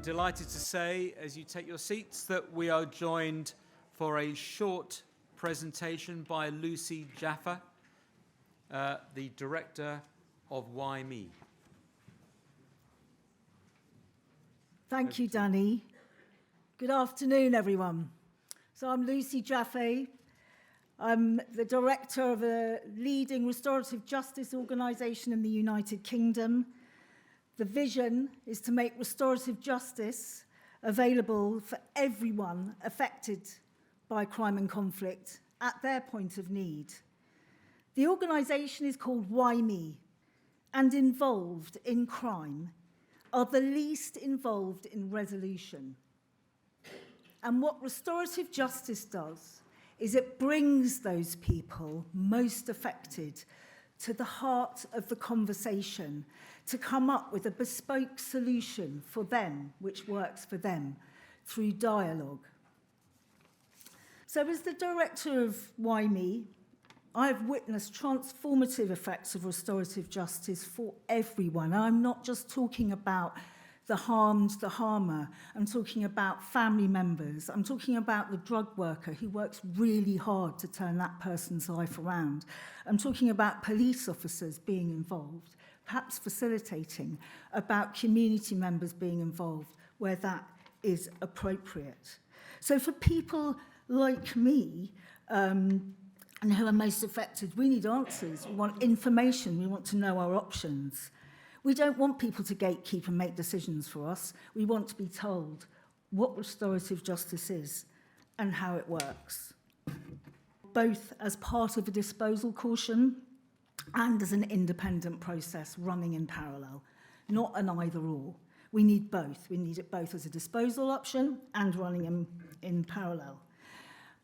delighted to say, as you take your seats, that we are joined for a short presentation by Lucy Jaffe, the Director of Why Me. Thank you, Danny. Good afternoon, everyone. So I'm Lucy Jaffe. I'm the director of a leading restorative justice organisation in the United Kingdom. The vision is to make restorative justice available for everyone affected by crime and conflict at their point of need. The organisation is called Why Me, and involved in crime are the least involved in resolution. And what restorative justice does is it brings those people most affected to the heart of the conversation, to come up with a bespoke solution for them, which works for them, through dialogue. So as the director of Why Me, I've witnessed transformative effects of restorative justice for everyone. I'm not just talking about the harmed, the harmer. I'm talking about family members. I'm talking about the drug worker who works really hard to turn that person's life around. I'm talking about police officers being involved, perhaps facilitating, about community members being involved where that is appropriate. So for people like me, and who are most affected, we need answers. We want information. We want to know our options. We don't want people to gatekeep and make decisions for us. We want to be told what restorative justice is and how it works, both as part of a disposal caution and as an independent process running in parallel, not an either-or. We need both. We need it both as a disposal option and running in parallel.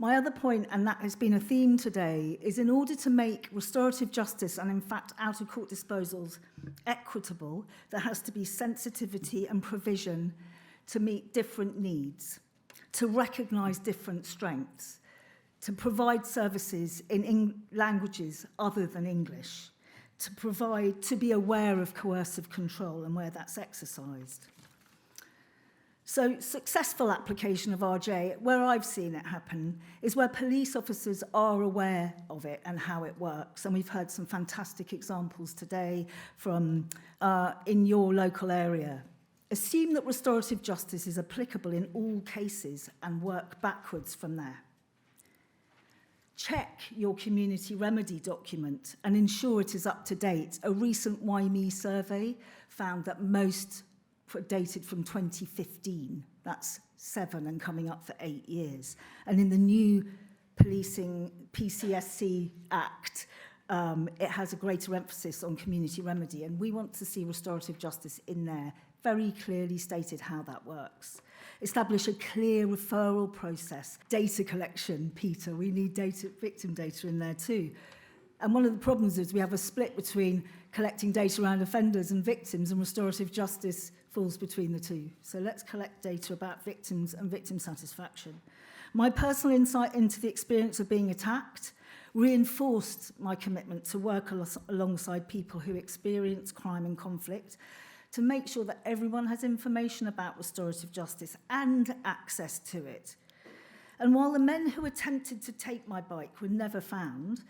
My other point, and that has been a theme today, is in order to make restorative justice and, in fact, out-of-court disposals equitable, there has to be sensitivity and provision to meet different needs, to recognise different strengths, to provide services in languages other than English, to be aware of coercive control and where that's exercised. So successful application of RJ, where I've seen it happen, is where police officers are aware of it and how it works. And we've heard some fantastic examples today from in your local area. Assume that restorative justice is applicable in all cases and work backwards from there. Check your community remedy document and ensure it is up to date. A recent Why Me survey found that most dated from 2015. That's 7 and coming up for 8 years. And in the new Policing PCSC Act, it has a greater emphasis on community remedy. And we want to see restorative justice in there, very clearly stated how that works. Establish a clear referral process. Data collection, Peter, we need victim data in there too. And one of the problems is we have a split between collecting data around offenders and victims, and restorative justice falls between the two. So let's collect data about victims and victim satisfaction. My personal insight into the experience of being attacked reinforced my commitment to work alongside people who experience crime and conflict to make sure that everyone has information about restorative justice and access to it. And while the men who attempted to take my bike were never found,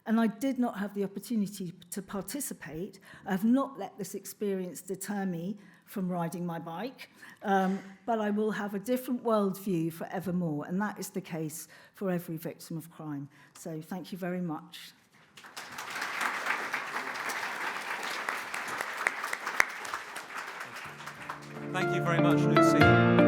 and I did not have the opportunity to participate, I have not let this experience deter me from riding my bike, but I will have a different worldview forevermore, and that is the case for every victim of crime. So thank you very much. Thank you very much, Lucy.